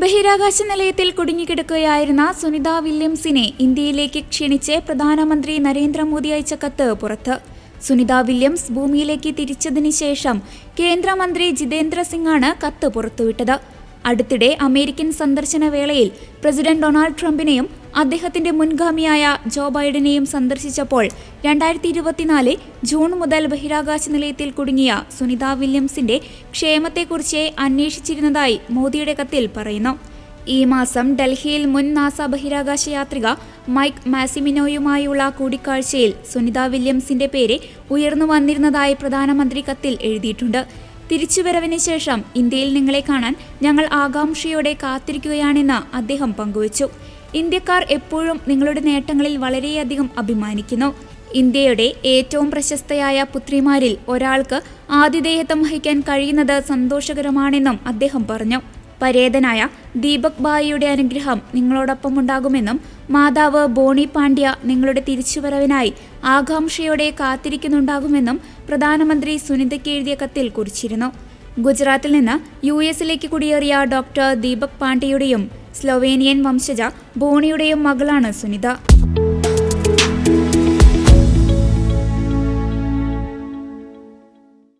ബഹിരാകാശ നിലയത്തിൽ കുടുങ്ങിക്കിടക്കുകയായിരുന്ന സുനിത വില്യംസിനെ ഇന്ത്യയിലേക്ക് ക്ഷണിച്ച് പ്രധാനമന്ത്രി നരേന്ദ്രമോദി അയച്ച കത്ത് പുറത്ത്. സുനിത വില്യംസ് ഭൂമിയിലേക്ക് തിരിച്ചതിന് ശേഷം കേന്ദ്രമന്ത്രി ജിതേന്ദ്ര സിംഗാണ് കത്ത് പുറത്തുവിട്ടത്. അടുത്തിടെ അമേരിക്കൻ സന്ദർശന വേളയിൽ പ്രസിഡന്റ് ഡൊണാൾഡ് ട്രംപിനെയും അദ്ദേഹത്തിന്റെ മുൻഗാമിയായ ജോ ബൈഡനെയും സന്ദർശിച്ചപ്പോൾ 2024 ജൂൺ മുതൽ ബഹിരാകാശ നിലയത്തിൽ കുടുങ്ങിയ സുനിത വില്യംസിന്റെ ക്ഷേമത്തെക്കുറിച്ച് അന്വേഷിച്ചിരുന്നതായി മോദിയുടെ കത്തിൽ പറയുന്നു. ഈ മാസം ഡൽഹിയിൽ മുൻ നാസ ബഹിരാകാശ യാത്രിക മൈക്ക് മാസിമിനോയുമായുള്ള കൂടിക്കാഴ്ചയിൽ സുനിത വില്യംസിന്റെ പേര് ഉയർന്നു വന്നിരുന്നതായി പ്രധാനമന്ത്രി കത്തിൽ എഴുതിയിട്ടുണ്ട്. തിരിച്ചുവരവിന് ശേഷം ഇന്ത്യയിൽ നിങ്ങളെ കാണാൻ ഞങ്ങൾ ആകാംക്ഷയോടെ കാത്തിരിക്കുകയാണെന്ന് അദ്ദേഹം പങ്കുവച്ചു. ഇന്ത്യക്കാർ എപ്പോഴും നിങ്ങളുടെ നേട്ടങ്ങളിൽ വളരെയധികം അഭിമാനിക്കുന്നു. ഇന്ത്യയുടെ ഏറ്റവും പ്രശസ്തയായ പുത്രിമാരിൽ ഒരാൾക്ക് ആതിഥേയത്വം വഹിക്കാൻ കഴിയുന്നത് സന്തോഷകരമാണെന്നും അദ്ദേഹം പറഞ്ഞു. പരേതനായ ദീപക് ഭായിയുടെ അനുഗ്രഹം നിങ്ങളോടൊപ്പം ഉണ്ടാകുമെന്നും മാതാവ് ബോണി പാണ്ഡ്യ നിങ്ങളുടെ തിരിച്ചുവരവിനായി ആകാംക്ഷയോടെ കാത്തിരിക്കുന്നുണ്ടാകുമെന്നും പ്രധാനമന്ത്രി സുനിതയ്ക്ക് എഴുതിയ കത്തിൽ കുറിച്ചിരുന്നു. ഗുജറാത്തിൽ നിന്ന് US കുടിയേറിയ ഡോക്ടർ ദീപക് പാണ്ഡ്യയുടെയും സ്ലൊവേനിയൻ വംശജ ബോണിയുടെയും മകളാണ് സുനിത.